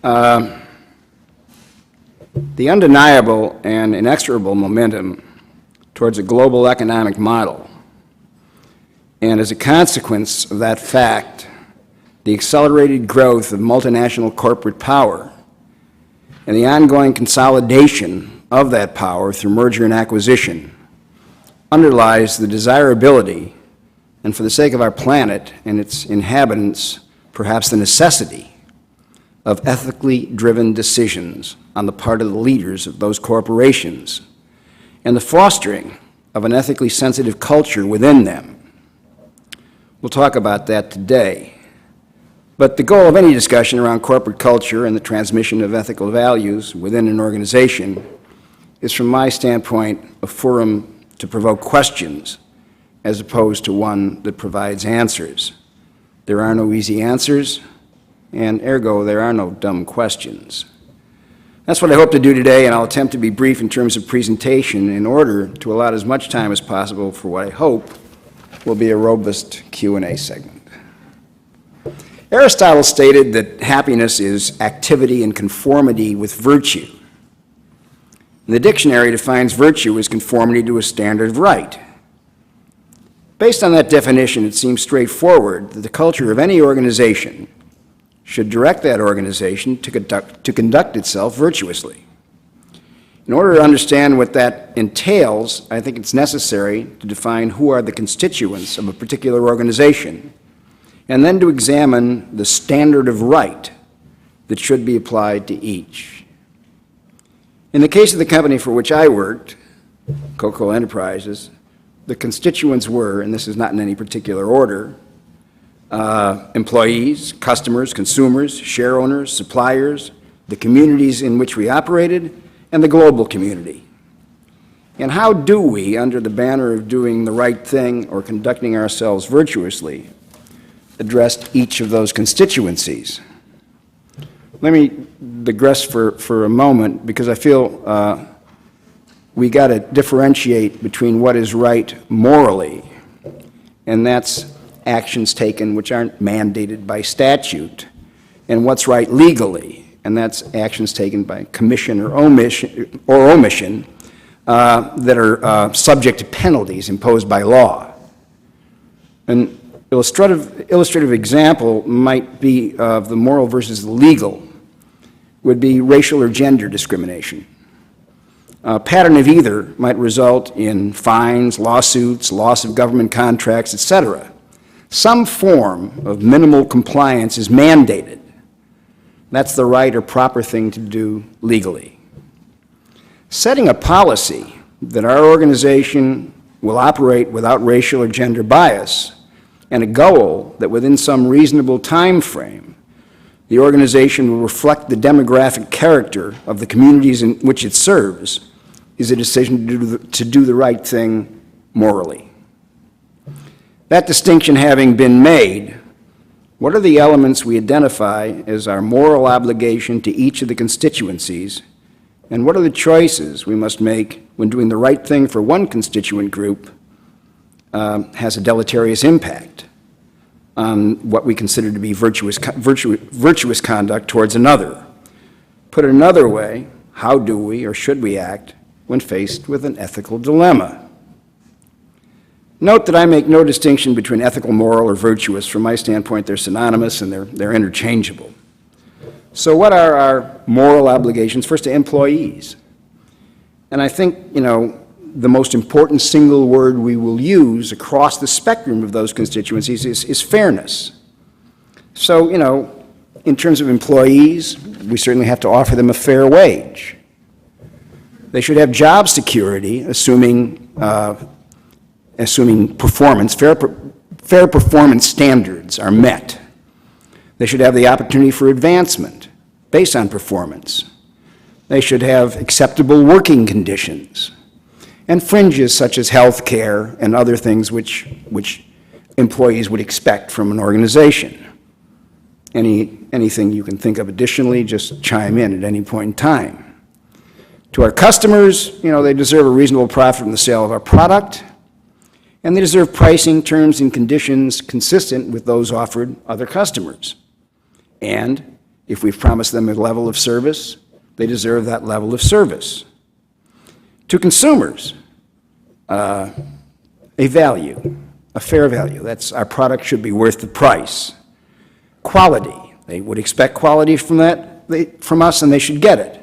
The undeniable and inexorable momentum towards a global economic model, and as a consequence of that fact, the accelerated growth of multinational corporate power and the ongoing consolidation of that power through merger and acquisition underlies the desirability, and for the sake of our planet and its inhabitants, perhaps the necessity of ethically driven decisions on the part of the leaders of those corporations and the fostering of an ethically sensitive culture within them. We'll talk about that today. But the goal of any discussion around corporate culture and the transmission of ethical values within an organization is, from my standpoint, a forum to provoke questions as opposed to one that provides answers. There are no easy answers, and ergo, there are no dumb questions. That's what I hope to do today, and I'll attempt to be brief in terms of presentation in order to allow as much time as possible for what I hope will be a robust Q&A segment. Aristotle stated that happiness is activity in conformity with virtue. The dictionary defines virtue as conformity to a standard of right. Based on that definition, it seems straightforward that the culture of any organization should direct that organization to conduct itself virtuously. In order to understand what that entails, I think it's necessary to define who are the constituents of a particular organization, and then to examine the standard of right that should be applied to each. In the case of the company for which I worked, Coca Cola Enterprises, the constituents were, and this is not in any particular order, employees, customers, consumers, share owners, suppliers, the communities in which we operated, and the global community. And how do we, under the banner of doing the right thing or conducting ourselves virtuously, address each of those constituencies? Let me digress for a moment, because I feel we got to differentiate between what is right morally, and that's actions taken which aren't mandated by statute, and what's right legally, and that's actions taken by commission or omission that are subject to penalties imposed by law. An illustrative example might be of the moral versus the legal would be racial or gender discrimination. A pattern of either might result in fines, lawsuits, loss of government contracts, etc. Some form of minimal compliance is mandated. That's the right or proper thing to do legally. Setting a policy that our organization will operate without racial or gender bias, and a goal that within some reasonable time frame, the organization will reflect the demographic character of the communities in which it serves, is a decision to do the right thing morally. That distinction having been made, what are the elements we identify as our moral obligation to each of the constituencies, and what are the choices we must make when doing the right thing for one constituent group has a deleterious impact on what we consider to be virtuous conduct towards another? Put it another way, how do we or should we act when faced with an ethical dilemma? Note that I make no distinction between ethical, moral, or virtuous. From my standpoint, they're synonymous and they're interchangeable. So what are our moral obligations? First, to employees. And I think, the most important single word we will use across the spectrum of those constituencies is fairness. So, in terms of employees, we certainly have to offer them a fair wage. They should have job security, assuming performance, fair performance standards are met. They should have the opportunity for advancement based on performance. They should have acceptable working conditions and fringes such as health care and other things which employees would expect from an organization. Anything you can think of additionally, just chime in at any point in time. To our customers, they deserve a reasonable profit from the sale of our product, and they deserve pricing, terms, and conditions consistent with those offered other customers. And If we've promised them a level of service, they deserve that level of service. To consumers, a value, a fair value. That's our product should be worth the price. Quality. They would expect quality from us, and they should get it.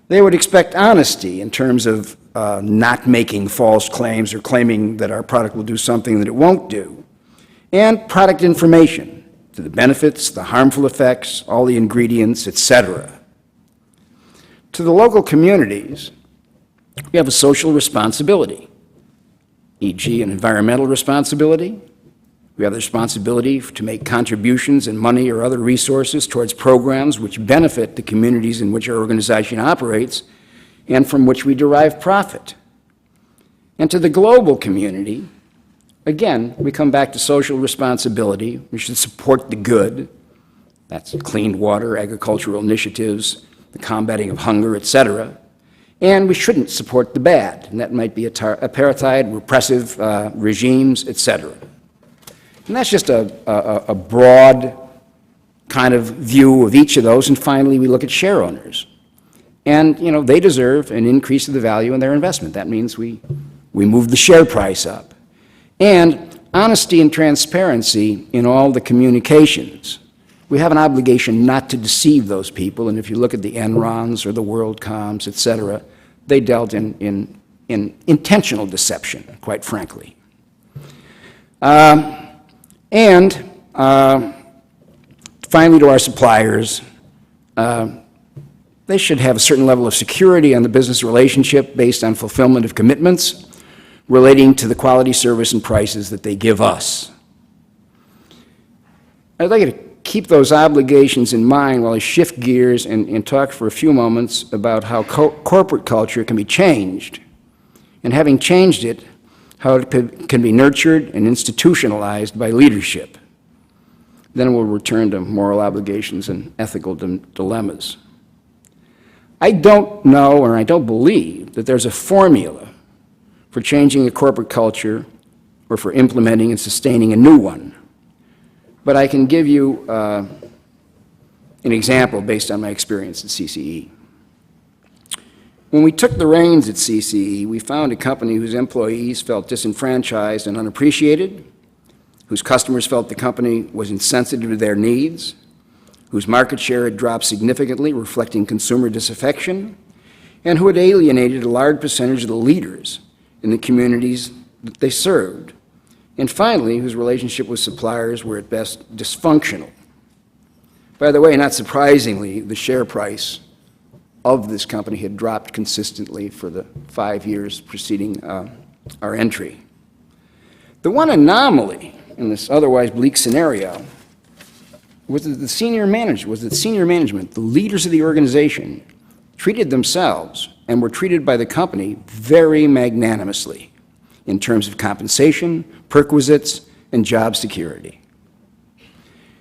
They would expect honesty in terms of not making false claims or claiming that our product will do something that it won't do. And product information, to the benefits, the harmful effects, all the ingredients, etc. To the local communities, we have a social responsibility, e.g. an environmental responsibility. We have the responsibility to make contributions in money or other resources towards programs which benefit the communities in which our organization operates and from which we derive profit. And to the global community, again, we come back to social responsibility. We should support the good. That's clean water, agricultural initiatives, the combating of hunger, etc. And we shouldn't support the bad, and that might be apartheid, repressive regimes, etc. And that's just a broad kind of view of each of those. And finally, we look at share owners. And, you know, they deserve an increase of the value in their investment. That means we move the share price up. And honesty and transparency in all the communications. We have an obligation not to deceive those people. And if you look at the Enrons or the WorldComs, et cetera, they dealt in intentional deception, quite frankly. And finally, to our suppliers, they should have a certain level of security on the business relationship based on fulfillment of commitments relating to the quality, service, and prices that they give us. I'd like you to keep those obligations in mind while I shift gears and talk for a few moments about how corporate culture can be changed, and having changed it, how it can be nurtured and institutionalized by leadership. Then we'll return to moral obligations and ethical dilemmas. I don't know, or I don't believe, that there's a formula for changing a corporate culture or for implementing and sustaining a new one. But I can give you an example based on my experience at CCE. When we took the reins at CCE, we found a company whose employees felt disenfranchised and unappreciated, whose customers felt the company was insensitive to their needs, whose market share had dropped significantly, reflecting consumer disaffection, and who had alienated a large percentage of the leaders in the communities that they served, and finally, whose relationship with suppliers were at best dysfunctional. By the way, not surprisingly, the share price of this company had dropped consistently for the 5 years preceding our entry. The one anomaly in this otherwise bleak scenario was that the senior management, the leaders of the organization, treated themselves and were treated by the company very magnanimously in terms of compensation, perquisites, and job security.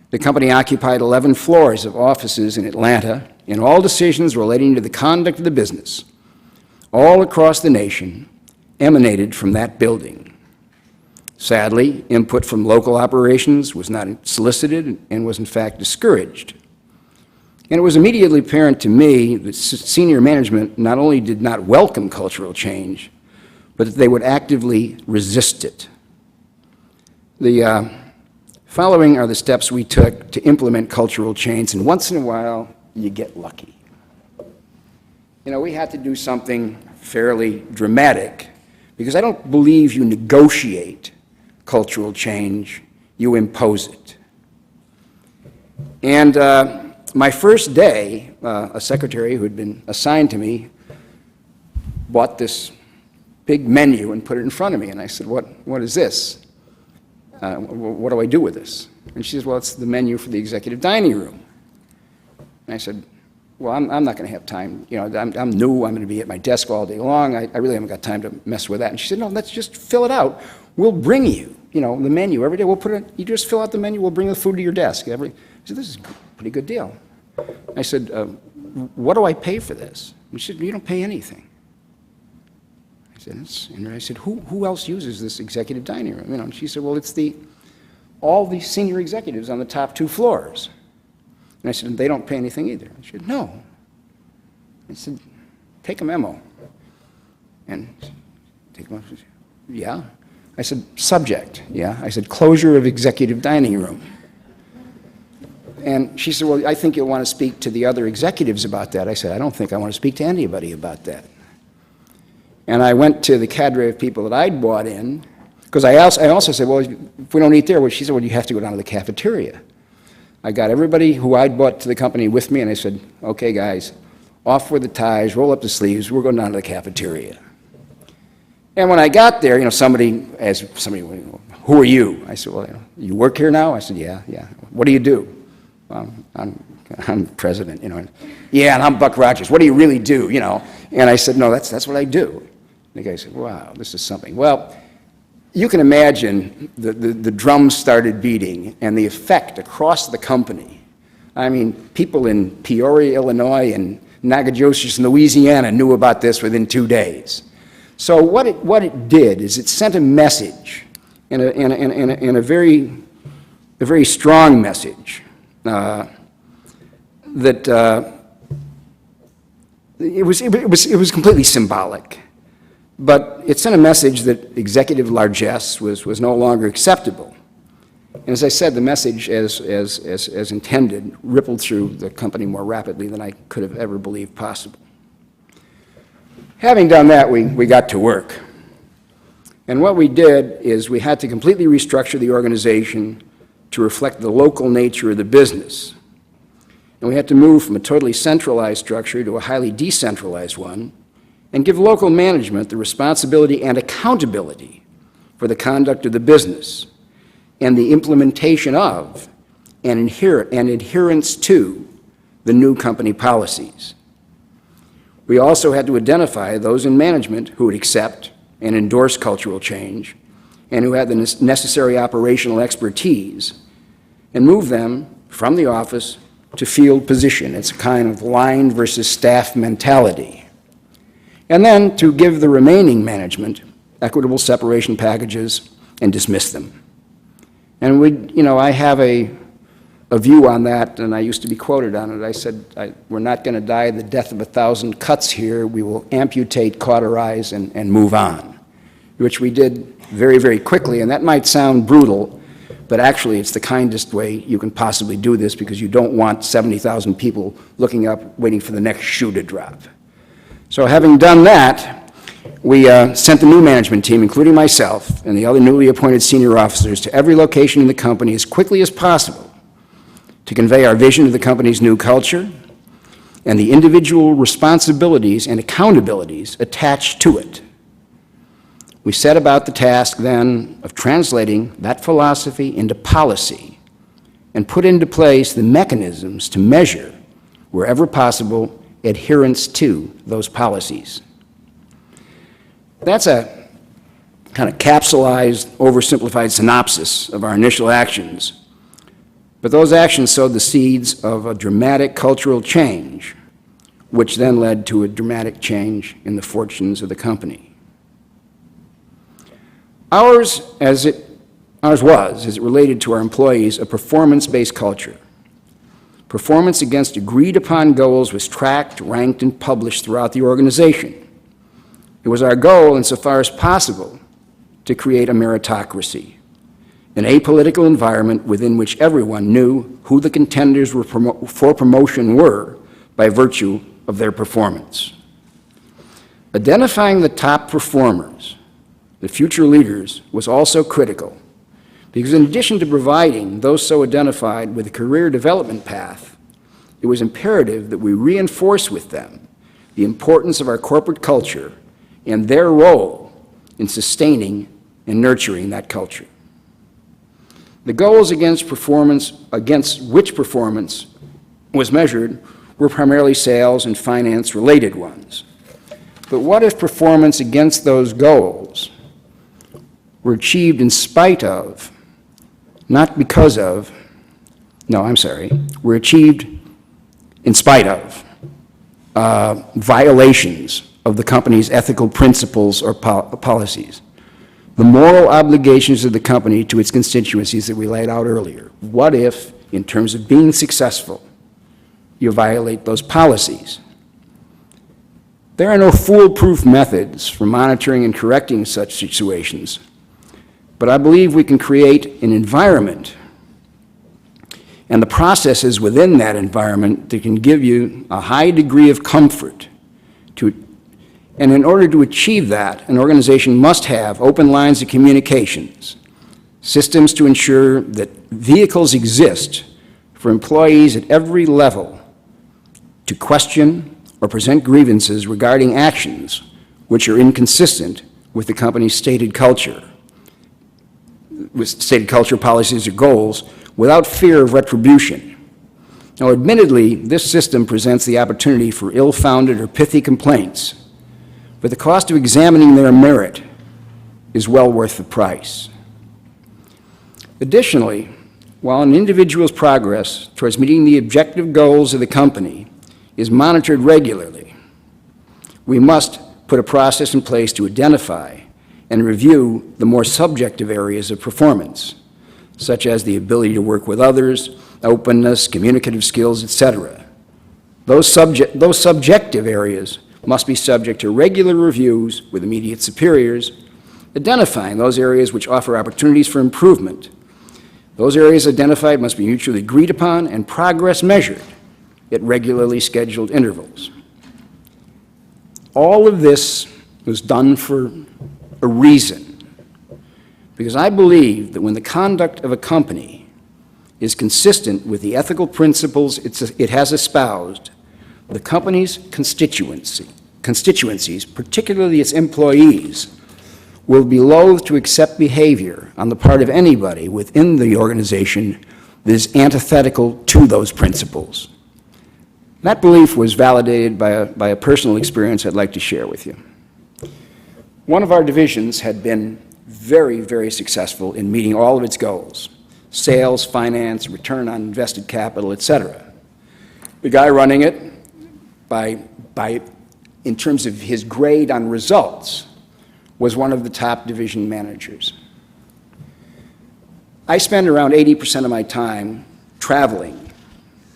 The company occupied 11 floors of offices in Atlanta, and all decisions relating to the conduct of the business, all across the nation, emanated from that building. Sadly, input from local operations was not solicited and was in fact discouraged. And it was immediately apparent to me that senior management not only did not welcome cultural change, but that they would actively resist it. The following are the steps we took to implement cultural change, and once in a while, you get lucky. You know, we had to do something fairly dramatic, because I don't believe you negotiate cultural change, you impose it. And my first day, a secretary who had been assigned to me bought this big menu and put it in front of me, and I said, what is this? What do I do with this? And she says, well, it's the menu for the executive dining room. And I said, well, I'm not going to have time. You know, I'm new. I'm going to be at my desk all day long. I really haven't got time to mess with that. And she said, no, let's just fill it out. We'll bring you, the menu every day. We'll put it. You just fill out the menu. We'll bring the food to your desk. I said, this is a pretty good deal. I said, what do I pay for this? And she said, you don't pay anything. I said, who else uses this executive dining room? And she said, well, it's all the senior executives on the top 2 floors. And I said, they don't pay anything either. I said, no. I said, take a memo. And take a memo. Yeah. I said, subject. Yeah. I said, closure of executive dining room. And she said, well, I think you'll want to speak to the other executives about that. I said, I don't think I want to speak to anybody about that. And I went to the cadre of people that I'd brought in, because I also said, well, if we don't eat there, well, she said, well, you have to go down to the cafeteria. I got everybody who I'd brought to the company with me, and I said, okay, guys, off with the ties, roll up the sleeves, we're going down to the cafeteria. And when I got there, somebody asked somebody, who are you? I said, well, you work here now? I said, yeah. What do you do? I'm president, Yeah, and I'm Buck Rogers. What do you really do, And I said, no, that's what I do. And the guy said, wow, this is something. Well, you can imagine the drums started beating and the effect across the company. I mean, people in Peoria, Illinois, and Nacogdoches, Louisiana knew about this within 2 days. So what it did is it sent a message, and a very strong message, that it was completely symbolic, but it sent a message that executive largesse was no longer acceptable. And as I said, the message, as intended, rippled through the company more rapidly than I could have ever believed possible. Having done that, we got to work. And what we did is we had to completely restructure the organization to reflect the local nature of the business. And we had to move from a totally centralized structure to a highly decentralized one and give local management the responsibility and accountability for the conduct of the business and the implementation of and adherence to the new company policies. We also had to identify those in management who would accept and endorse cultural change and who had the necessary operational expertise, and move them from the office to field position. It's a kind of line versus staff mentality. And then to give the remaining management equitable separation packages and dismiss them. And I have a view on that, and I used to be quoted on it. I said, we're not going to die the death of 1,000 cuts here. We will amputate, cauterize, and move on, which we did very, very quickly. And that might sound brutal, but actually it's the kindest way you can possibly do this, because you don't want 70,000 people looking up, waiting for the next shoe to drop. So having done that, we sent the new management team, including myself and the other newly appointed senior officers, to every location in the company as quickly as possible to convey our vision of the company's new culture and the individual responsibilities and accountabilities attached to it. We set about the task then of translating that philosophy into policy and put into place the mechanisms to measure, wherever possible, adherence to those policies. That's a kind of capsulized, oversimplified synopsis of our initial actions. But those actions sowed the seeds of a dramatic cultural change, which then led to a dramatic change in the fortunes of the company. Ours was, as it related to our employees, a performance-based culture. Performance against agreed-upon goals was tracked, ranked, and published throughout the organization. It was our goal, insofar as possible, to create a meritocracy, an apolitical environment within which everyone knew who the contenders for promotion were by virtue of their performance. Identifying the top performers, the future leaders, was also critical, because in addition to providing those so identified with a career development path, it was imperative that we reinforce with them the importance of our corporate culture and their role in sustaining and nurturing that culture. The goals against which performance was measured were primarily sales and finance related ones. But what if performance against those goals were achieved in spite of, not because of, were achieved in spite of violations of the company's ethical principles or policies, the moral obligations of the company to its constituencies that we laid out earlier? What if, in terms of being successful, you violate those policies. There are no foolproof methods for monitoring and correcting such situations, but I believe we can create an environment and the processes within that environment that can give you a high degree of comfort. And in order to achieve that, an organization must have open lines of communications, systems to ensure that vehicles exist for employees at every level to question or present grievances regarding actions which are inconsistent with the company's stated culture, policies, or goals, without fear of retribution. Now, admittedly, this system presents the opportunity for ill-founded or pithy complaints, but the cost of examining their merit is well worth the price. Additionally, while an individual's progress towards meeting the objective goals of the company is monitored regularly, we must put a process in place to identify and review the more subjective areas of performance, such as the ability to work with others, openness, communicative skills, etc. Those subjective areas must be subject to regular reviews with immediate superiors, identifying those areas which offer opportunities for improvement. Those areas identified must be mutually agreed upon and progress measured at regularly scheduled intervals. All of this was done for a reason, because I believe that when the conduct of a company is consistent with the ethical principles it has espoused, the company's constituencies, particularly its employees, will be loath to accept behavior on the part of anybody within the organization that is antithetical to those principles. That belief was validated by a personal experience I'd like to share with you. One of our divisions had been very, very successful in meeting all of its goals: sales, finance, return on invested capital, etc. The guy running it, in terms of his grade on results, was one of the top division managers. I spend around 80% of my time traveling.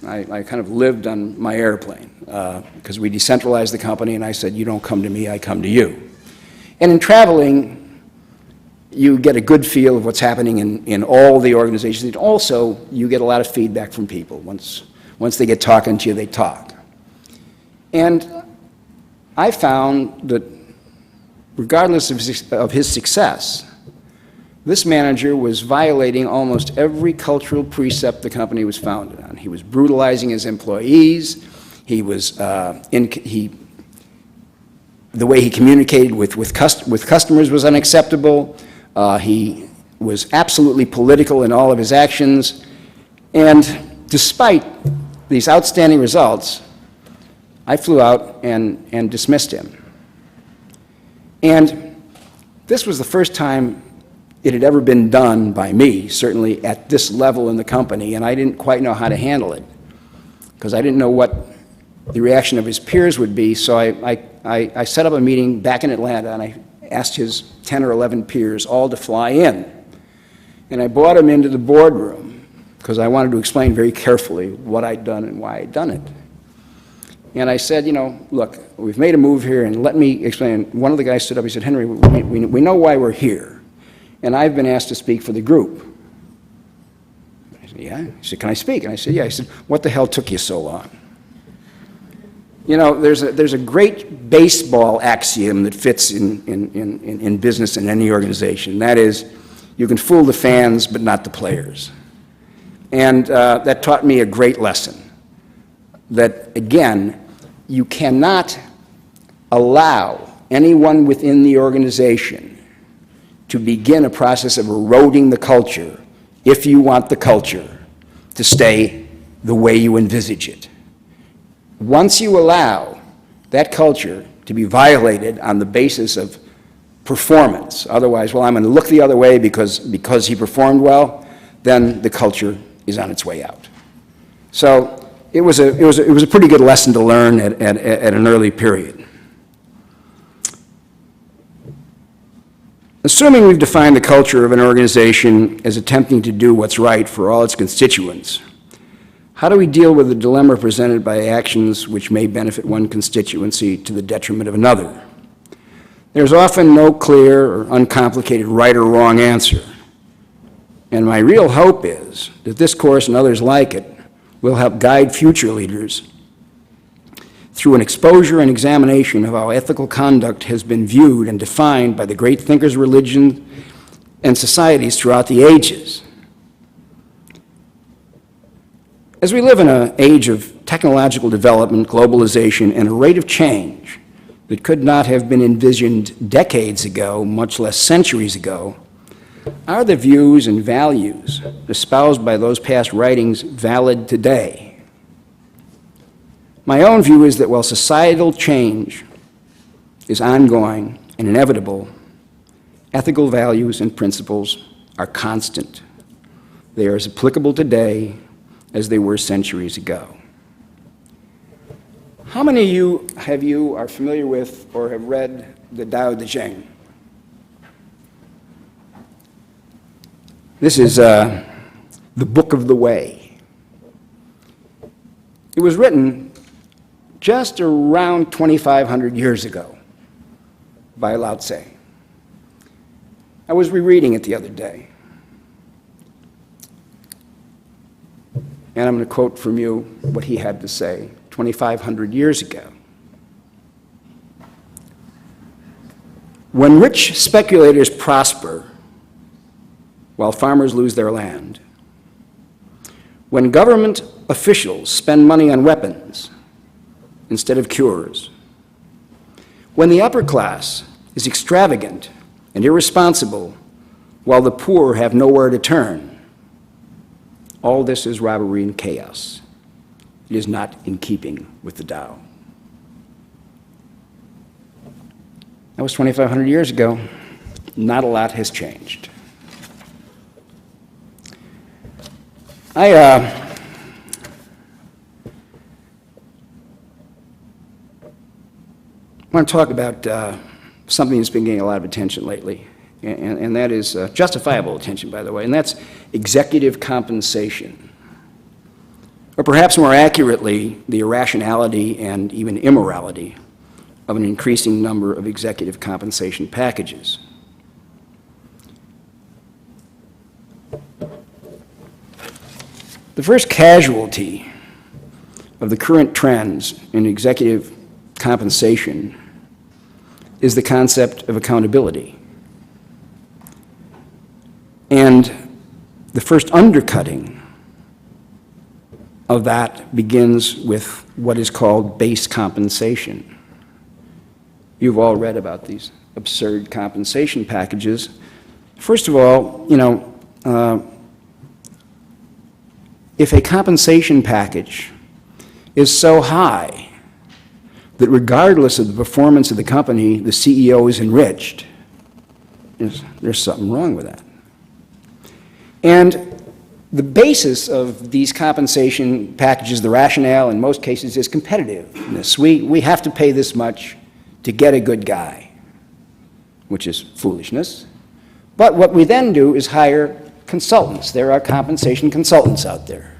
I kind of lived on my airplane because we decentralized the company, and I said, you don't come to me, I come to you. And in traveling, you get a good feel of what's happening in all the organizations. And also, you get a lot of feedback from people. Once they get talking to you, they talk. And I found that regardless of his success, this manager was violating almost every cultural precept the company was founded on. He was brutalizing his employees. He was the way he communicated with customers was unacceptable. He was absolutely political in all of his actions. And despite these outstanding results, I flew out and dismissed him. And this was the first time it had ever been done by me, certainly at this level in the company, and I didn't quite know how to handle it because I didn't know what the reaction of his peers would be. So I set up a meeting back in Atlanta, and I asked his 10 or 11 peers all to fly in. And I brought them into the boardroom because I wanted to explain very carefully what I'd done and why I'd done it. And I said, look, we've made a move here, and let me explain. One of the guys stood up, he said, Henry, we know why we're here, and I've been asked to speak for the group. I said, yeah? He said, can I speak? And I said, yeah. He said, what the hell took you so long? There's a great baseball axiom that fits in business in any organization. That is, you can fool the fans, but not the players. And that taught me a great lesson. That, again, you cannot allow anyone within the organization to begin a process of eroding the culture if you want the culture to stay the way you envisage it. Once you allow that culture to be violated on the basis of performance, otherwise, well, I'm going to look the other way because he performed well, then the culture is on its way out. So it was a pretty good lesson to learn at an early period. Assuming we've defined the culture of an organization as attempting to do what's right for all its constituents, How do we deal with the dilemma presented by actions which may benefit one constituency to the detriment of another? There's often no clear or uncomplicated right or wrong answer. And my real hope is that this course and others like it will help guide future leaders through an exposure and examination of how ethical conduct has been viewed and defined by the great thinkers, religions, and societies throughout the ages. As we live in an age of technological development, globalization, and a rate of change that could not have been envisioned decades ago, much less centuries ago, are the views and values espoused by those past writings valid today? My own view is that while societal change is ongoing and inevitable, ethical values and principles are constant. They are as applicable today as they were centuries ago. How many of you are familiar with or have read the Tao Te Ching? This is the Book of the Way. It was written just around 2,500 years ago by Lao Tse. I was rereading it the other day. And I'm going to quote from you what he had to say 2,500 years ago. When rich speculators prosper while farmers lose their land, when government officials spend money on weapons instead of cures, when the upper class is extravagant and irresponsible while the poor have nowhere to turn, all this is robbery and chaos. It is not in keeping with the Tao. That was 2,500 years ago. Not a lot has changed. I want to talk about something that's been getting a lot of attention lately, and that is justifiable attention, by the way, and that's executive compensation. Or perhaps more accurately, the irrationality and even immorality of an increasing number of executive compensation packages. The first casualty of the current trends in executive compensation is the concept of accountability. And the first undercutting of that begins with what is called base compensation. You've all read about these absurd compensation packages. First of all, if a compensation package is so high that regardless of the performance of the company, the CEO is enriched, there's something wrong with that. And the basis of these compensation packages, the rationale in most cases, is competitiveness. We have to pay this much to get a good guy, which is foolishness. But what we then do is hire consultants. There are compensation consultants out there.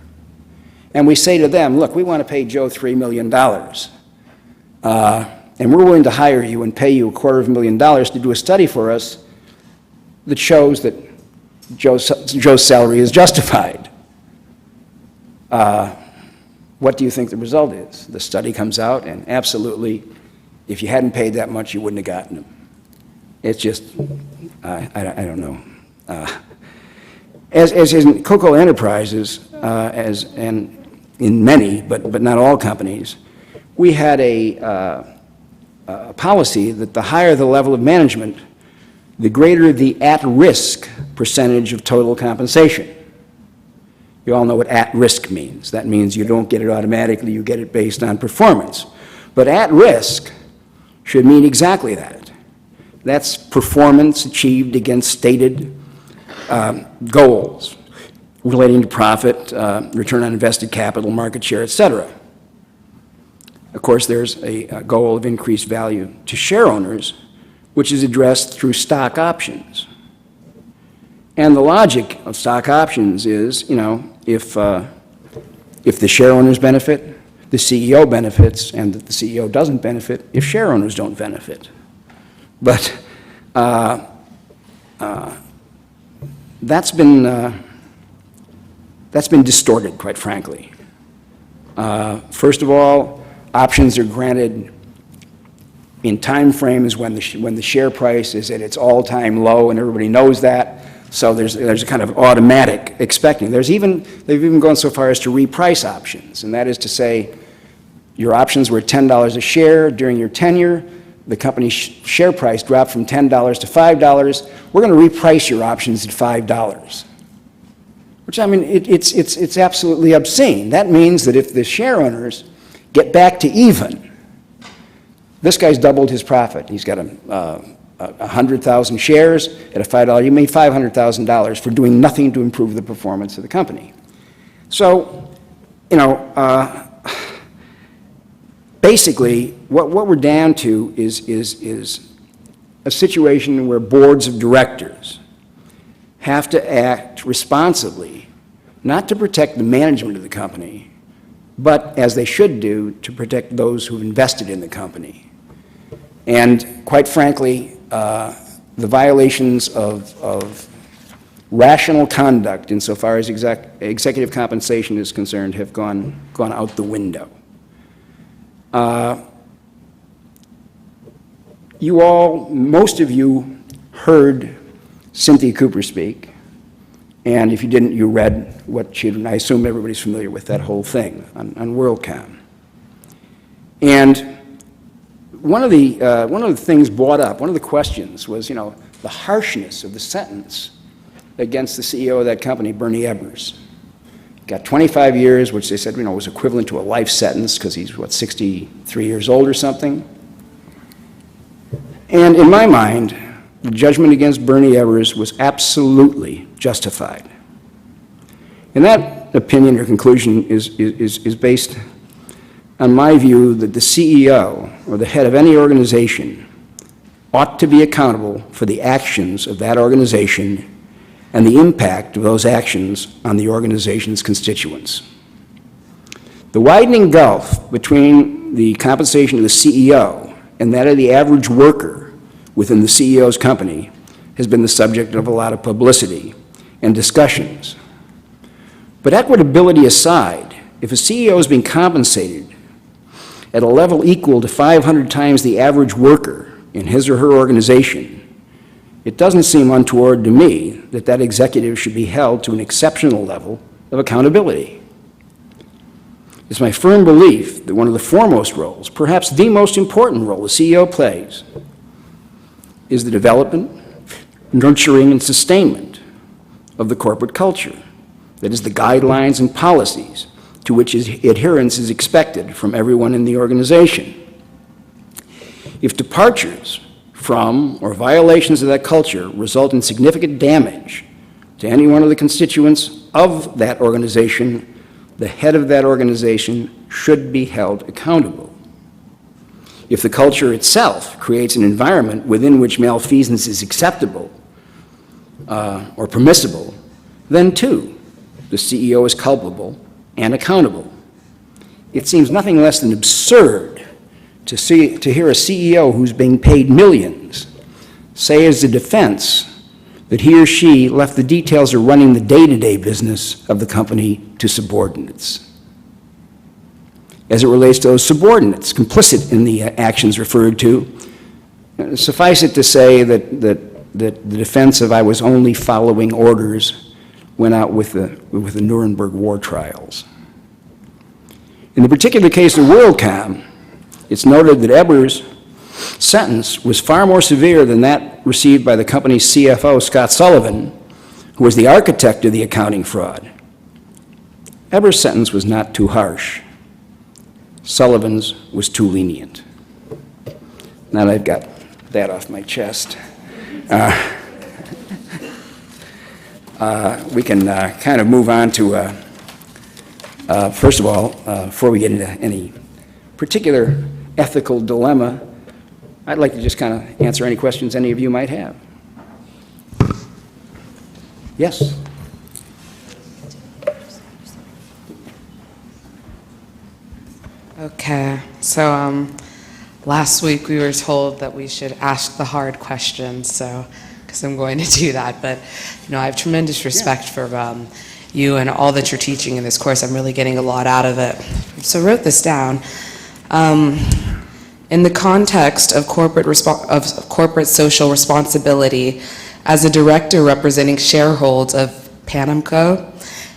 And we say to them, look, we want to pay Joe $3 million. And we're willing to hire you and pay you $250,000 to do a study for us that shows that Joe's salary is justified. What do you think the result is? The study comes out, and absolutely, if you hadn't paid that much, you wouldn't have gotten him. It's just, I don't know. As in Coca Cola Enterprises, and in many, but not all companies, we had a policy that the higher the level of management, the greater the at-risk percentage of total compensation. You all know what at-risk means. That means you don't get it automatically, you get it based on performance. But at-risk should mean exactly that. That's performance achieved against stated goals relating to profit, return on invested capital, market share, et cetera. Of course, there's a goal of increased value to share owners, which is addressed through stock options. And the logic of stock options is, if if the share owners benefit, the CEO benefits, and that the CEO doesn't benefit if share owners don't benefit. But that's been distorted, quite frankly. First of all, options are granted in time frames when the share price is at its all-time low, and everybody knows that. So there's a kind of automatic expecting. They've even gone so far as to reprice options, and that is to say, your options were $10 a share during your tenure. The company's share price dropped from $10 to $5. We're going to reprice your options at $5. Which, I mean, it's absolutely obscene. That means that if the share owners get back to even, this guy's doubled his profit. He's got 100,000 shares at a $5. He made $500,000 for doing nothing to improve the performance of the company. So, you know, basically, what we're down to is a situation where boards of directors have to act responsibly, not to protect the management of the company, but, as they should do, to protect those who've invested in the company. And quite frankly, the violations of rational conduct insofar as executive compensation is concerned have gone out the window. Most of you heard Cynthia Cooper speak, and if you didn't, you read what she did, and I assume everybody's familiar with that whole thing on WorldCom. And one of the things brought up, one of the questions was, you know, the harshness of the sentence against the CEO of that company, Bernie Ebbers. Got 25 years, which they said, you know, was equivalent to a life sentence because he's, 63 years old or something. And in my mind, the judgment against Bernie Ebbers was absolutely justified. And that opinion or conclusion is based on my view that the CEO or the head of any organization ought to be accountable for the actions of that organization and the impact of those actions on the organization's constituents. The widening gulf between the compensation of the CEO and that of the average worker within the CEO's company has been the subject of a lot of publicity and discussions. But equitability aside, if a CEO is being compensated at a level equal to 500 times the average worker in his or her organization, it doesn't seem untoward to me that that executive should be held to an exceptional level of accountability. It's my firm belief that one of the foremost roles, perhaps the most important role the CEO plays, is the development, nurturing, and sustainment of the corporate culture. That is, the guidelines and policies to which adherence is expected from everyone in the organization. If departures from or violations of that culture result in significant damage to any one of the constituents of that organization, the head of that organization should be held accountable. If the culture itself creates an environment within which malfeasance is acceptable or permissible, then too, the CEO is culpable and accountable. It seems nothing less than absurd to hear a CEO who's being paid millions say as a defense that he or she left the details of running the day-to-day business of the company to subordinates. As it relates to those subordinates complicit in the actions referred to, suffice it to say that the defense of "I was only following orders" went out with the Nuremberg war trials. In the particular case of WorldCom, it's noted that Ebbers' sentence was far more severe than that received by the company's CFO, Scott Sullivan, who was the architect of the accounting fraud. Ebbers' sentence was not too harsh. Sullivan's was too lenient. Now that I've got that off my chest, we can kind of move on to, first of all, before we get into any particular ethical dilemma, I'd like to just kind of answer any questions any of you might have. Yes? Okay, so last week we were told that we should ask the hard questions, so because I'm going to do that. But I have tremendous respect for you and all that you're teaching in this course. I'm really getting a lot out of it. So I wrote this down. In the context of corporate social responsibility, as a director representing shareholders of Panamco,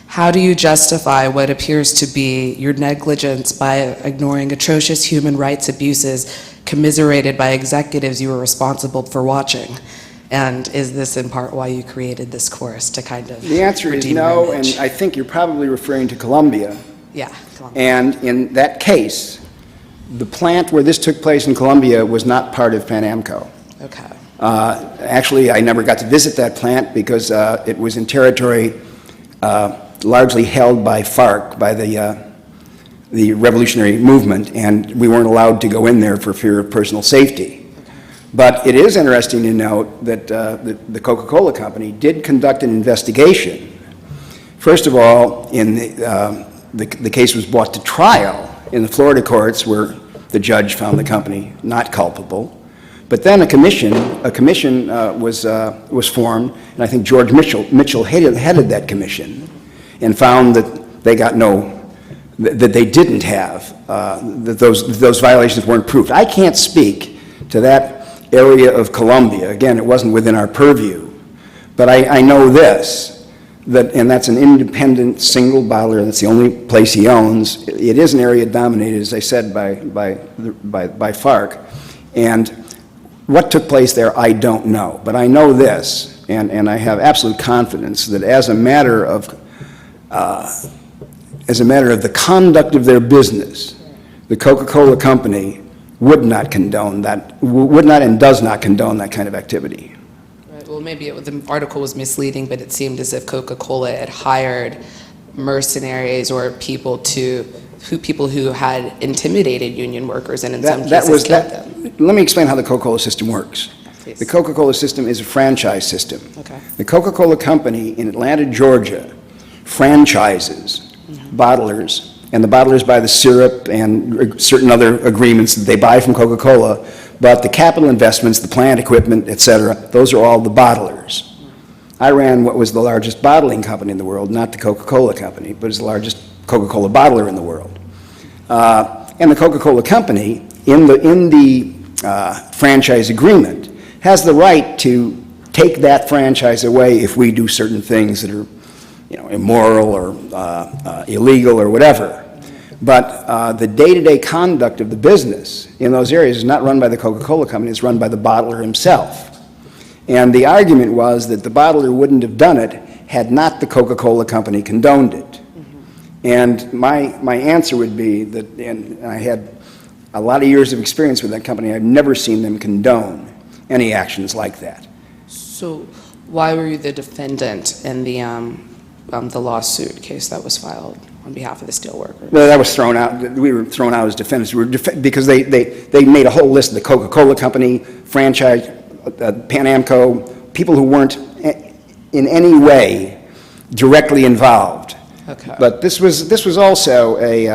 how do you justify what appears to be your negligence by ignoring atrocious human rights abuses commiserated by executives you were responsible for watching? And is this in part why you created this course, to kind of The answer is no, and I think you're probably referring to Colombia. Yeah, Colombia. And in that case, the plant where this took place in Colombia was not part of Panamco. Okay. Actually, I never got to visit that plant because it was in territory largely held by FARC, by the revolutionary movement, and we weren't allowed to go in there for fear of personal safety. But it is interesting to note that the Coca Cola Company did conduct an investigation. First of all, the case was brought to trial in the Florida courts, where the judge found the company not culpable. But then a commission was formed, and I think George Mitchell headed that commission, and found that they got that they didn't have, that those violations weren't proved. I can't speak to that area of Colombia. Again, it wasn't within our purview. But I know this, and that's an independent single bottler, and that's the only place he owns. It is an area dominated, as I said, by FARC. And what took place there, I don't know. But I know this, and I have absolute confidence that as a matter of the conduct of their business, the Coca-Cola Company would not condone that, would not and does not condone that kind of activity. Right. Well, maybe the article was misleading, but it seemed as if Coca-Cola had hired mercenaries or people who had intimidated union workers and in some cases killed them. Let me explain how the Coca-Cola system works. Please. The Coca-Cola system is a franchise system. Okay. The Coca-Cola Company in Atlanta, Georgia, franchises bottlers, and the bottlers buy the syrup and certain other agreements that they buy from Coca-Cola, but the capital investments, the plant equipment, et cetera, those are all the bottlers. I ran what was the largest bottling company in the world, not the Coca-Cola Company, but it's the largest Coca-Cola bottler in the world. And the Coca-Cola Company, in the franchise agreement, has the right to take that franchise away if we do certain things that are immoral or illegal or whatever. But the day-to-day conduct of the business in those areas is not run by the Coca-Cola Company, it's run by the bottler himself. And the argument was that the bottler wouldn't have done it had not the Coca-Cola Company condoned it. And my answer would be that, and I had a lot of years of experience with that company, I've never seen them condone any actions like that. So why were you the defendant in the lawsuit case that was filed on behalf of the steelworkers? Well, that was thrown out. We were thrown out as defendants. Because they made a whole list of the Coca-Cola Company, franchise, Panamco, people who weren't in any way directly involved. Okay. But this was also a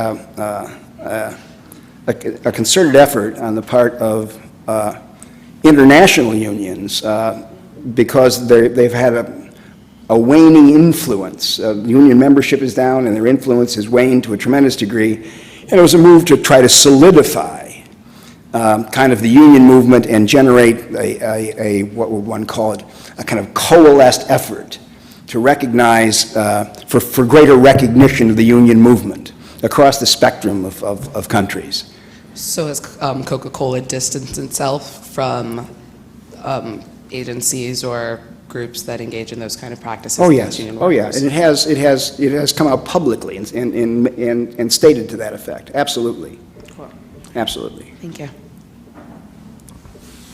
concerted effort on the part of international unions because they've had a waning influence. Union membership is down and their influence has waned to a tremendous degree. And it was a move to try to solidify kind of the union movement and generate a what would one call it, a kind of coalesced effort to recognize, for greater recognition of the union movement across the spectrum of countries. So has Coca-Cola distanced itself from agencies or groups that engage in those kind of practices? Oh yes, and it has come out publicly and stated to that effect. Absolutely, Cool. absolutely. Thank you.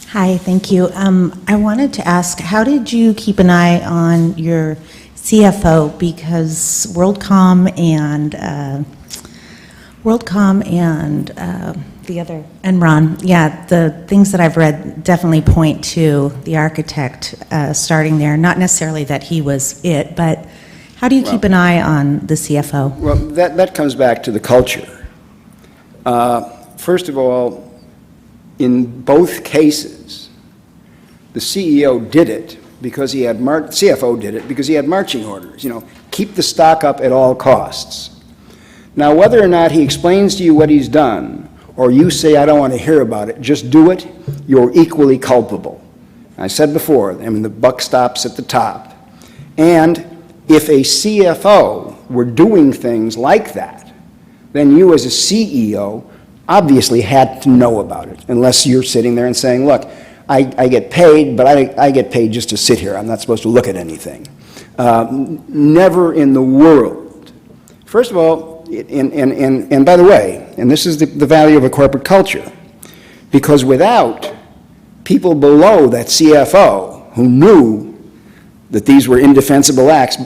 Hi, thank you. I wanted to ask, how did you keep an eye on your CFO? Because WorldCom and the other, Enron, yeah, the things that I've read definitely point to the architect starting there. Not necessarily that he was it, but how do you keep an eye on the CFO? Well, that comes back to the culture. First of all, in both cases, the CEO did it because he had, CFO did it because he had marching orders, keep the stock up at all costs. Now, whether or not he explains to you what he's done, or you say, I don't want to hear about it, just do it, you're equally culpable. I said before, the buck stops at the top. And if a CFO were doing things like that, then you as a CEO obviously had to know about it, unless you're sitting there and saying, look, I get paid, but I get paid just to sit here. I'm not supposed to look at anything. Never in the world. First of all, and by the way, and this is the value of a corporate culture, because without people below that CFO who knew that these were indefensible acts,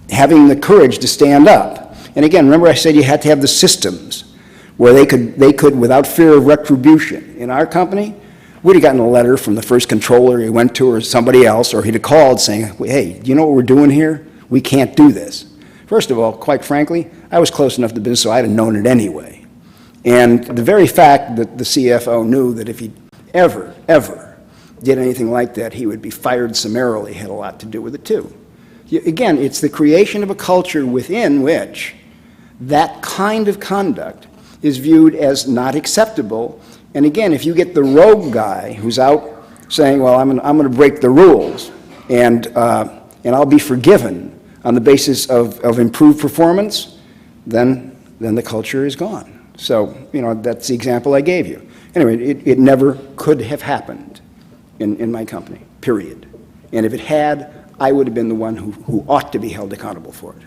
having the courage to stand up. And again, remember I said you had to have the systems where they could without fear of retribution. In our company, we'd have gotten a letter from the first controller he went to or somebody else, or he'd have called saying, hey, do you know what we're doing here? We can't do this. First of all, quite frankly, I was close enough to the business so I'd have known it anyway. And the very fact that the CFO knew that if he ever did anything like that, he would be fired summarily had a lot to do with it too. Again, it's the creation of a culture within which that kind of conduct is viewed as not acceptable. And again, if you get the rogue guy who's out saying, well, I'm going to break the rules and I'll be forgiven on the basis of improved performance, then the culture is gone. So, that's the example I gave you. Anyway, it never could have happened in my company, period. And if it had, I would have been the one who ought to be held accountable for it.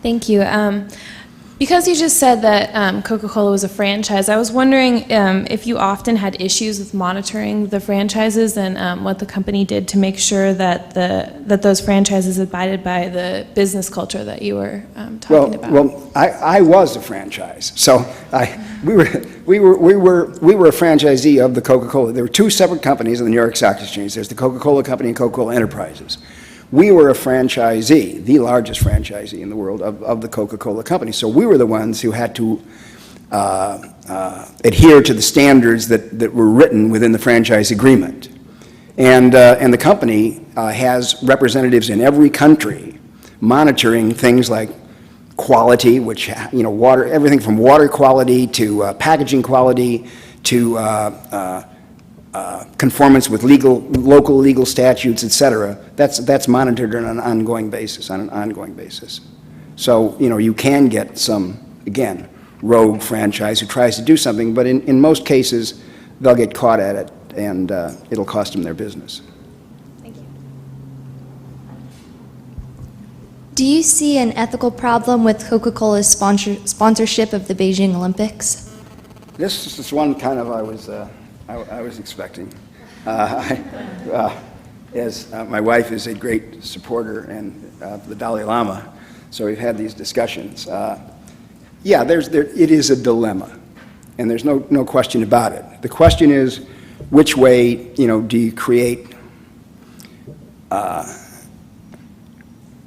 Thank you. Because you just said that Coca-Cola was a franchise, I was wondering if you often had issues with monitoring the franchises and what the company did to make sure that those franchises abided by the business culture that you were talking about. Well, I was a franchise, so we were a franchisee of the Coca-Cola. There were two separate companies in the New York Stock Exchange. There's the Coca-Cola Company and Coca-Cola Enterprises. We were a franchisee, the largest franchisee in the world of the Coca-Cola Company. So we were the ones who had to adhere to the standards that were written within the franchise agreement. And the company has representatives in every country monitoring things like quality, which, water, everything from water quality to packaging quality to conformance with local legal statutes, et cetera. That's monitored on an ongoing basis, So, you can get some, again, rogue franchise who tries to do something, but in most cases, they'll get caught at it, and it'll cost them their business. Thank you. Do you see an ethical problem with Coca-Cola's sponsorship of the Beijing Olympics? This is one kind of I was expecting. As my wife is a great supporter and the Dalai Lama, so we've had these discussions. It is a dilemma, and there's no question about it. The question is, which way do you create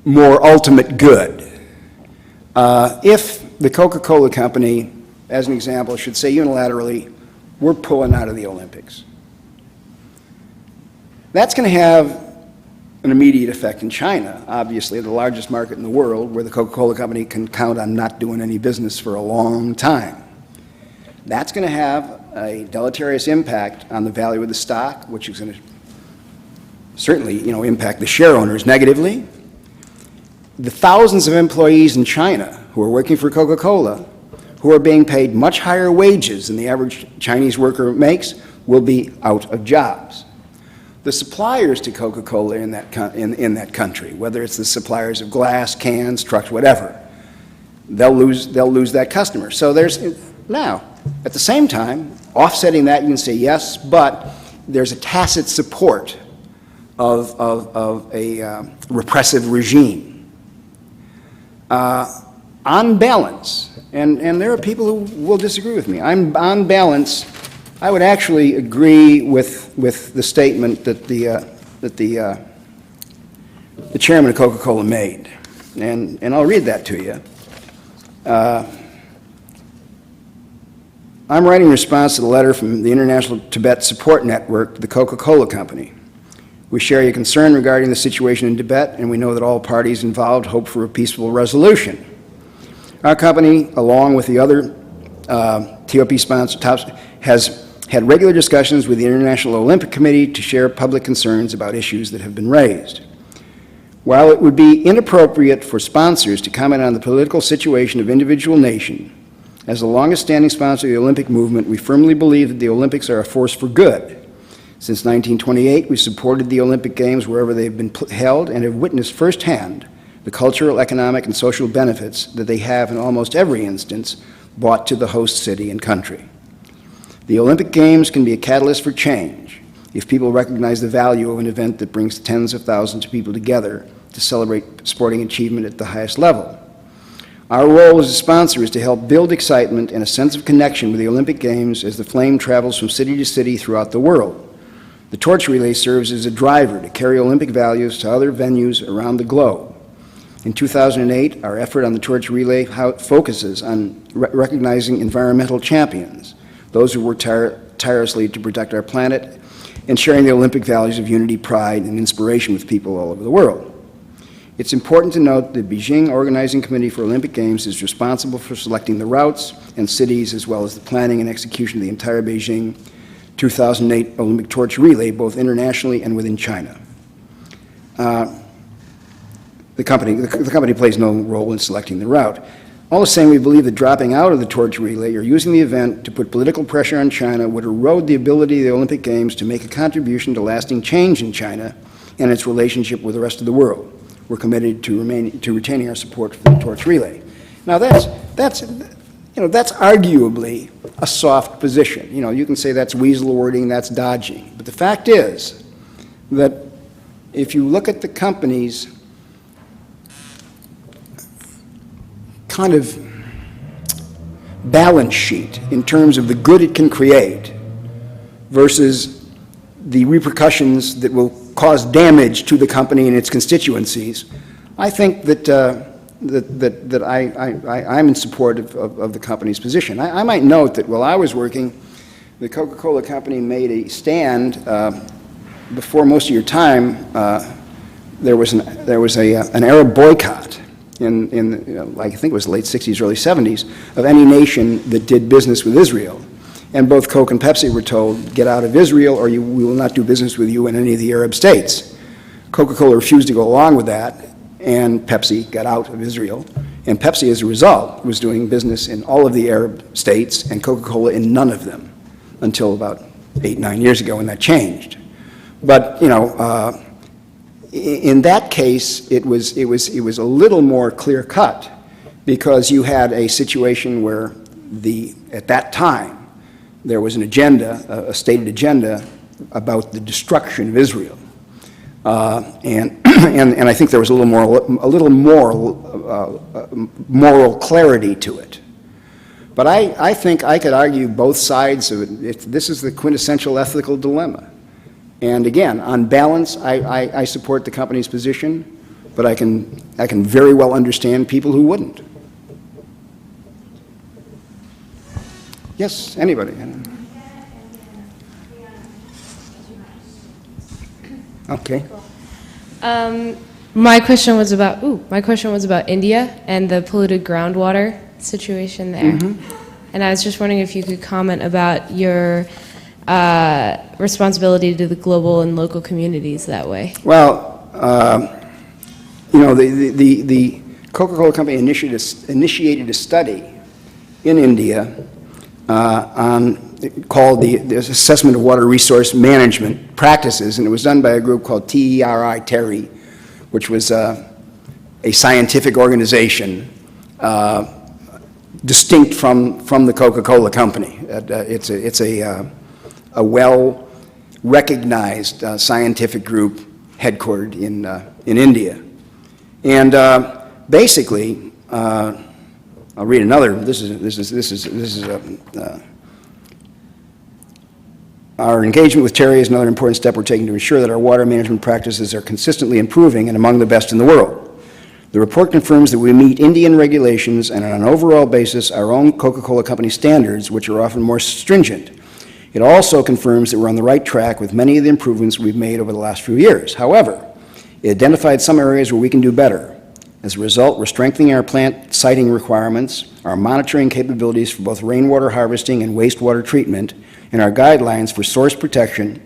more ultimate good? If the Coca-Cola Company, as an example, should say unilaterally, we're pulling out of the Olympics. That's going to have an immediate effect in China, obviously, the largest market in the world, where the Coca-Cola Company can count on not doing any business for a long time. That's going to have a deleterious impact on the value of the stock, which is going to certainly, impact the share owners negatively. The thousands of employees in China who are working for Coca-Cola, who are being paid much higher wages than the average Chinese worker makes, will be out of jobs. The suppliers to Coca-Cola in that country, whether it's the suppliers of glass, cans, trucks, whatever, they'll lose that customer. So now, at the same time, offsetting that, you can say yes, but there's a tacit support of a repressive regime. On balance, and there are people who will disagree with me, on balance, I would actually agree with the statement that the chairman of Coca-Cola made. and I'll read that to you. I'm writing in response to the letter from the International Tibet Support Network, the Coca Cola Company. We share your concern regarding the situation in Tibet, and we know that all parties involved hope for a peaceful resolution. Our company, along with the other TOP sponsors, has had regular discussions with the International Olympic Committee to share public concerns about issues that have been raised. While it would be inappropriate for sponsors to comment on the political situation of individual nations, as the longest-standing sponsor of the Olympic movement, we firmly believe that the Olympics are a force for good. Since 1928, we supported the Olympic Games wherever they've been held and have witnessed firsthand the cultural, economic, and social benefits that they have in almost every instance brought to the host city and country. The Olympic Games can be a catalyst for change if people recognize the value of an event that brings tens of thousands of people together to celebrate sporting achievement at the highest level. Our role as a sponsor is to help build excitement and a sense of connection with the Olympic Games as the flame travels from city to city throughout the world. The torch relay serves as a driver to carry Olympic values to other venues around the globe. In 2008, our effort on the torch relay focuses on recognizing environmental champions, those who work tirelessly to protect our planet, and sharing the Olympic values of unity, pride, and inspiration with people all over the world. It's important to note that the Beijing Organizing Committee for Olympic Games is responsible for selecting the routes and cities, as well as the planning and execution of the entire Beijing 2008 Olympic torch relay, both internationally and within China. The company plays no role in selecting the route. All the same, we believe that dropping out of the torch relay or using the event to put political pressure on China would erode the ability of the Olympic Games to make a contribution to lasting change in China and its relationship with the rest of the world. We're committed to retaining our support for the torch relay. Now that's arguably a soft position. You know, you can say that's weasel wording, that's dodgy. But the fact is that if you look at the company's kind of balance sheet in terms of the good it can create versus the repercussions that will cause damage to the company and its constituencies, I think that I'm in support of the company's position. I might note that while I was working, the Coca-Cola Company made a stand before most of your time. There was an Arab boycott in I think it was the late 60s, early 70s, of any nation that did business with Israel. And both Coke and Pepsi were told, get out of Israel or we will not do business with you in any of the Arab states. Coca-Cola refused to go along with that, and Pepsi got out of Israel. And Pepsi, as a result, was doing business in all of the Arab states and Coca-Cola in none of them until about 8-9 years ago when that changed. But, you know, in that case, it was a little more clear-cut because you had a situation where at that time, there was an agenda, a stated agenda about the destruction of Israel, and I think there was a little more moral clarity to it. But I think I could argue both sides of it. This is the quintessential ethical dilemma. And again, on balance, I support the company's position, but I can very well understand people who wouldn't. Yes, anybody? Okay. My question was about India and the polluted groundwater situation there. Mm-hmm. And I was just wondering if you could comment about your responsibility to the global and local communities that way. Well, you know, the Coca-Cola Company initiated a study in India called the Assessment of Water Resource Management Practices, and it was done by a group called TERI, which was a scientific organization distinct from the Coca-Cola Company. It's a well-recognized scientific group headquartered in India. And basically, I'll read another. This is our engagement with TERI is another important step we're taking to ensure that our water management practices are consistently improving and among the best in the world. The report confirms that we meet Indian regulations and on an overall basis our own Coca-Cola Company standards, which are often more stringent. It also confirms that we're on the right track with many of the improvements we've made over the last few years. However, it identified some areas where we can do better. As a result, we're strengthening our plant siting requirements, our monitoring capabilities for both rainwater harvesting and wastewater treatment, and our guidelines for source protection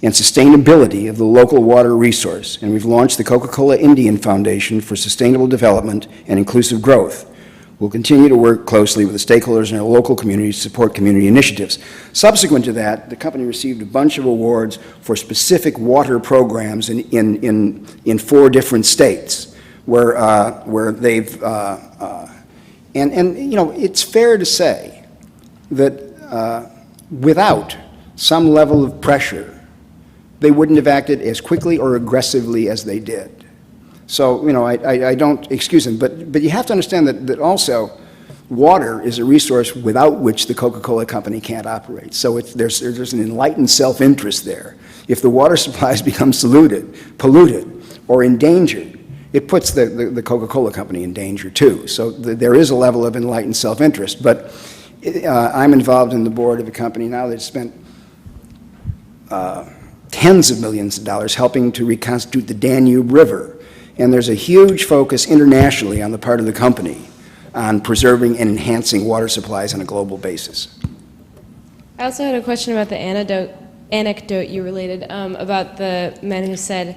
and sustainability of the local water resource. And we've launched the Coca-Cola Indian Foundation for Sustainable Development and Inclusive Growth. We'll continue to work closely with the stakeholders in our local communities to support community initiatives. Subsequent to that, the company received a bunch of awards for specific water programs in 4 different states, where they've, you know, it's fair to say that without some level of pressure, they wouldn't have acted as quickly or aggressively as they did. So, you know, I don't excuse them, but you have to understand that also water is a resource without which the Coca-Cola Company can't operate. So there's an enlightened self-interest there. If the water supplies become polluted, or endangered, it puts the Coca-Cola Company in danger too. So there is a level of enlightened self-interest. But I'm involved in the board of a company now that's spent tens of millions of dollars helping to reconstitute the Danube River. And there's a huge focus internationally on the part of the company on preserving and enhancing water supplies on a global basis. I also had a question about the anecdote you related about the men who said,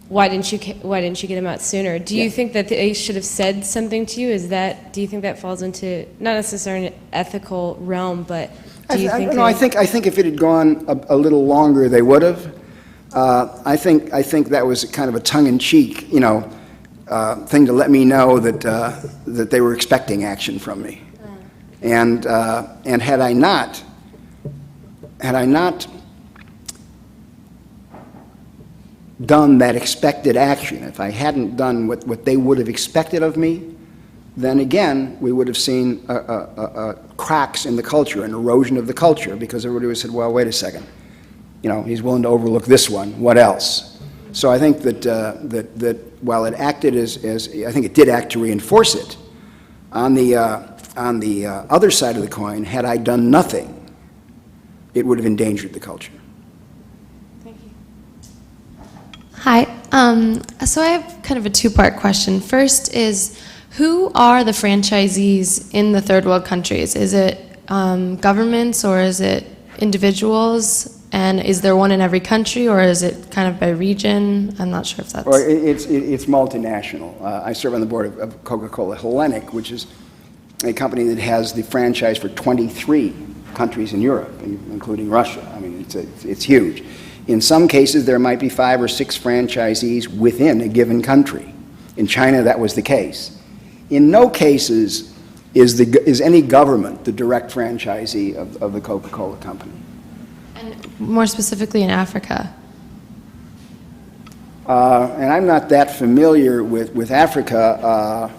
why didn't you get him out sooner? Do you think that they should have said something to you? Do you think that falls into, not necessarily an ethical realm, but do you think? I think if it had gone a little longer, they would have. I think that was kind of a tongue-in-cheek, you know, thing to let me know that they were expecting action from me. And had I not done that expected action, if I hadn't done what they would have expected of me, then again, we would have seen cracks in the culture, an erosion of the culture, because everybody would have said, well, wait a second. You know, he's willing to overlook this one. What else? So I think that while it acted as I think it did act to reinforce it, on the other side of the coin, had I done nothing, it would have endangered the culture. Thank you. Hi. So I have kind of a 2-part question. First is, who are the franchisees in the third world countries? Is it governments or is it individuals? And is there one in every country, or is it kind of by region? I'm not sure if that's... Well, it's multinational. I serve on the board of Coca-Cola Hellenic, which is a company that has the franchise for 23 countries in Europe, including Russia. I mean, it's huge. In some cases, there might be 5 or 6 franchisees within a given country. In China, that was the case. In no cases is any government the direct franchisee of the Coca-Cola Company. And more specifically in Africa? And I'm not that familiar with Africa.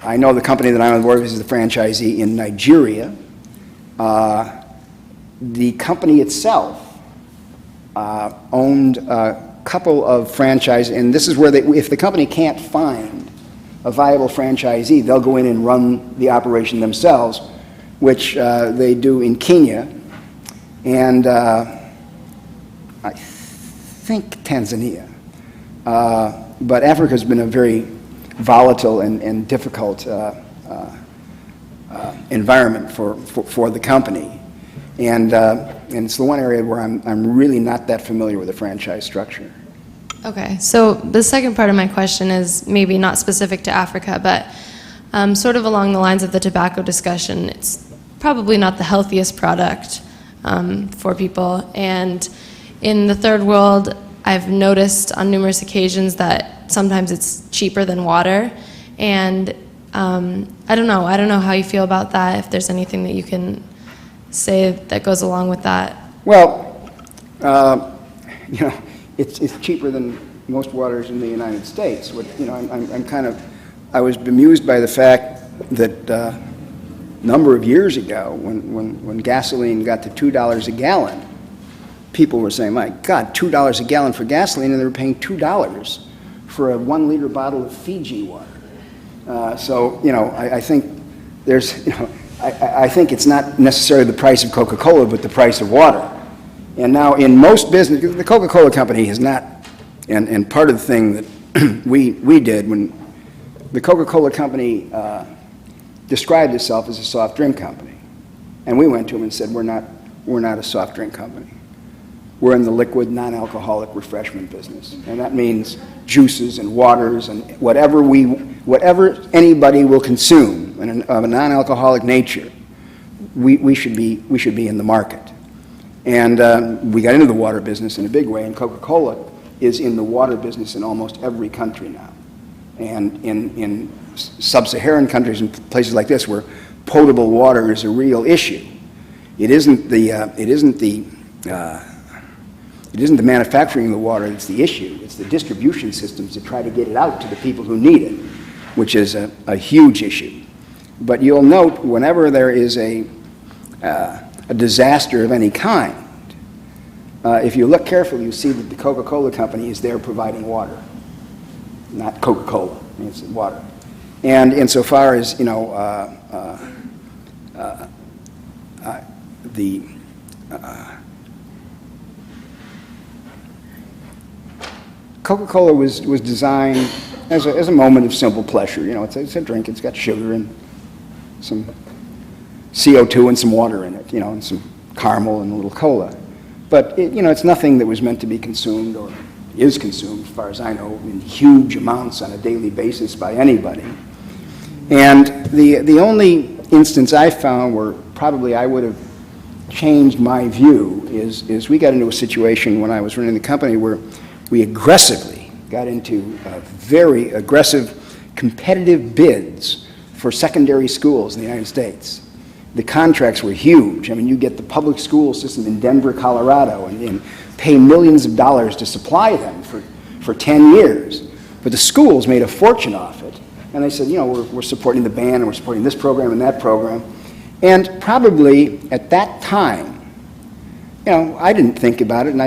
I know the company that I'm on board with is the franchisee in Nigeria. The company itself owned a couple of franchises, and this is where if the company can't find a viable franchisee, they'll go in and run the operation themselves, which they do in Kenya, and I think Tanzania. But Africa's been a very volatile and difficult environment for the company. And it's the one area where I'm really not that familiar with the franchise structure. Okay, so the second part of my question is maybe not specific to Africa, but sort of along the lines of the tobacco discussion. It's probably not the healthiest product for people. And in the third world, I've noticed on numerous occasions that sometimes it's cheaper than water. And I don't know how you feel about that, if there's anything that you can say that goes along with that. Well, you know, it's cheaper than most waters in the United States. You know, I was bemused by the fact that a number of years ago, when gasoline got to $2 a gallon, people were saying, my God, $2 a gallon for gasoline, and they were paying $2 for a 1-liter bottle of Fiji water. So, you know, I think there's, you know, I think it's not necessarily the price of Coca-Cola, but the price of water. And now in most business, the Coca-Cola company has not, and part of the thing that we did when the Coca-Cola company described itself as a soft drink company. And we went to them and said, we're not a soft drink company. We're in the liquid, non-alcoholic refreshment business. And that means juices and waters and whatever anybody will consume of a non-alcoholic nature, we should be in the market. And we got into the water business in a big way, and Coca-Cola is in the water business in almost every country now. And in sub-Saharan countries and places like this where potable water is a real issue, it isn't the manufacturing of the water that's the issue. It's the distribution systems to try to get it out to the people who need it, which is a huge issue. But you'll note whenever there is a disaster of any kind, if you look carefully, you see that the Coca-Cola company is there providing water, not Coca-Cola. It's water. And insofar as, you know, Coca-Cola was designed as a moment of simple pleasure. You know, it's a drink. It's got sugar and some CO2 and some water in it, you know, and some caramel and a little cola. But, you know, it's nothing that was meant to be consumed or is consumed, as far as I know, in huge amounts on a daily basis by anybody. And the only instance I found where probably I would have changed my view is we got into a situation when I was running the company where we aggressively got into very aggressive competitive bids for secondary schools in the United States. The contracts were huge. I mean, you get the public school system in Denver, Colorado, and pay millions of dollars to supply them for 10 years. But the schools made a fortune off it. And they said, you know, we're supporting the band, and we're supporting this program and that program. And probably at that time, you know, I didn't think about it, and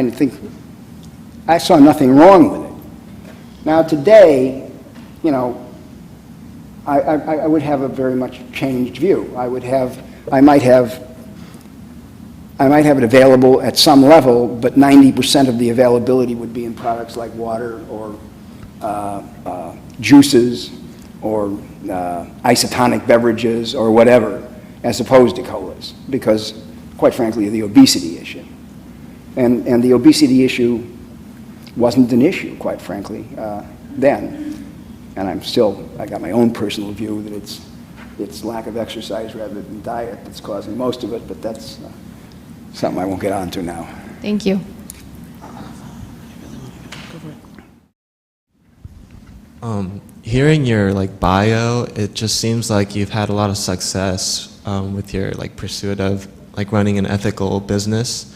I saw nothing wrong with it. Now today, you know, I would have a very much changed view. I might have it available at some level, but 90% of the availability would be in products like water or juices or isotonic beverages or whatever, as opposed to colas, because, quite frankly, of the obesity issue. And the obesity issue wasn't an issue, quite frankly, then. And I got my own personal view that it's lack of exercise rather than diet that's causing most of it, but that's something I won't get onto now. Thank you. Hearing your bio, it just seems like you've had a lot of success with your pursuit of running an ethical business.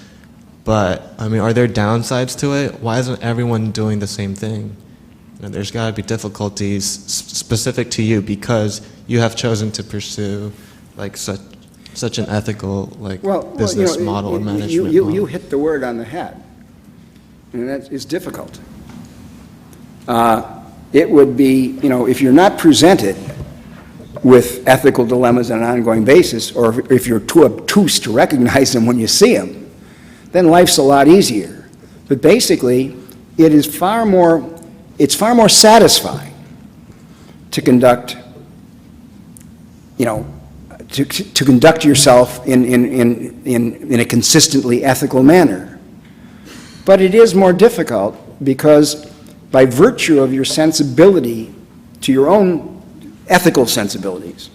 But I mean, are there downsides to it? Why isn't everyone doing the same thing? You know, there's got to be difficulties specific to you because you have chosen to pursue such an ethical business model or management model. You hit the word on the head, and that is difficult. It would be, you know, if you're not presented with ethical dilemmas on an ongoing basis, or if you're too obtuse to recognize them when you see them, then life's a lot easier. But basically, it's far more satisfying to conduct, you know, to conduct yourself in a consistently ethical manner. But it is more difficult because by virtue of your sensibility to your own ethical sensibilities,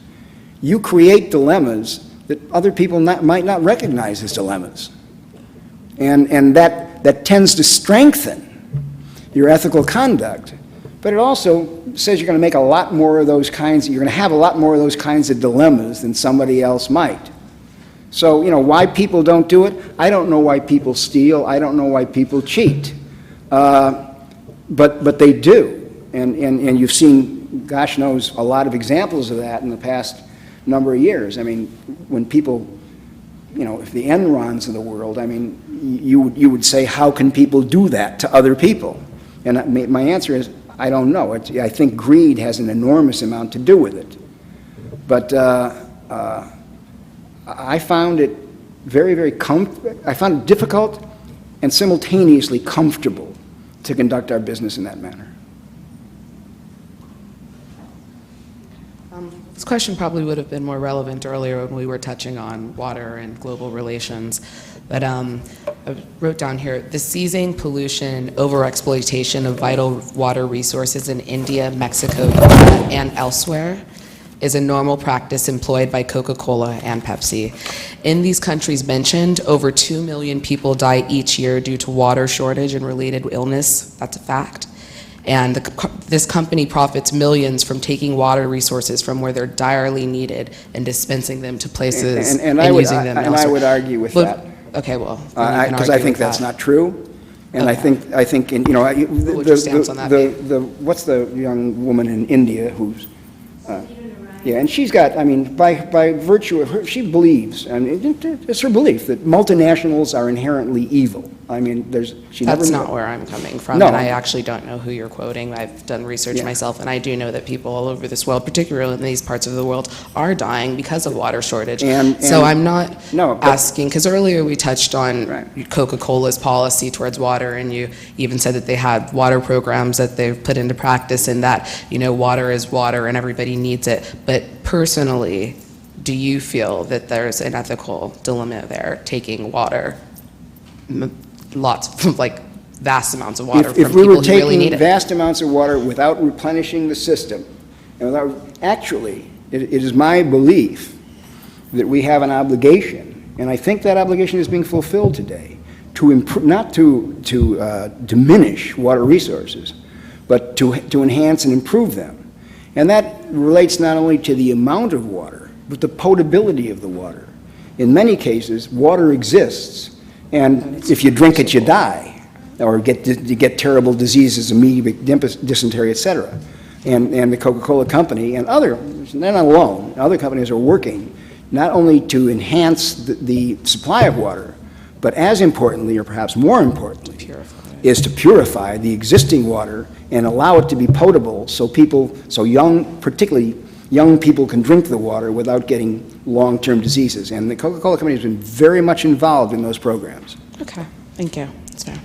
you create dilemmas that other people might not recognize as dilemmas. And that tends to strengthen your ethical conduct, but it also says you're going to make a lot more of those kinds, you're going to have a lot more of those kinds of dilemmas than somebody else might. So, you know, why people don't do it? I don't know why people steal. I don't know why people cheat. But they do. And you've seen, gosh knows, a lot of examples of that in the past number of years. I mean, when people, you know, if the Enrons of the world, I mean, you would say, how can people do that to other people? And my answer is, I don't know. I think greed has an enormous amount to do with it. But I found it I found it difficult and simultaneously comfortable to conduct our business in that manner. This question probably would have been more relevant earlier when we were touching on water and global relations. But I wrote down here, the seizing, pollution, overexploitation of vital water resources in India, Mexico, and elsewhere is a normal practice employed by Coca Cola and Pepsi. In these countries mentioned, over 2 million people die each year due to water shortage and related illness. That's a fact. And this company profits millions from taking water resources from where they're direly needed and dispensing them to places and using them elsewhere. And I would argue with that. Okay, well, because I think that's not true. And Okay. I think, you know, What's your stance on that, what's the young woman in India who's, yeah, and she's got, I mean, by virtue of her, she believes, and it's her belief that multinationals are inherently evil. I mean, That's not where I'm coming from, No. and I actually don't know who you're quoting. I've done research myself, and I do know that people all over this world, particularly in these parts of the world, are dying because of water shortage. So I'm not asking, because earlier we touched on Coca-Cola's policy towards water, and you even said that they had water programs that they've put into practice, and that, you know, water is water and everybody needs it. But personally, do you feel that there's an ethical dilemma there, taking water, vast amounts of water from If we people were who really need taking it? vast amounts of water without replenishing the system, and without, actually, it is my belief that we have an obligation, and I think that obligation is being fulfilled today, not to diminish water resources, but to enhance and improve them. And that relates not only to the amount of water, but the potability of the water. In many cases, water exists, and if you drink it, you die, or you get terrible diseases, amoeba, dysentery, et cetera. And the Coca-Cola company and they're not alone, other companies are working not only to enhance the supply of water, but as importantly, or perhaps more importantly, is to purify the existing water and allow it to be potable so particularly young people can drink the water without getting long-term diseases. And the Coca-Cola company has been very much involved in those programs. Okay, thank you. That's fair.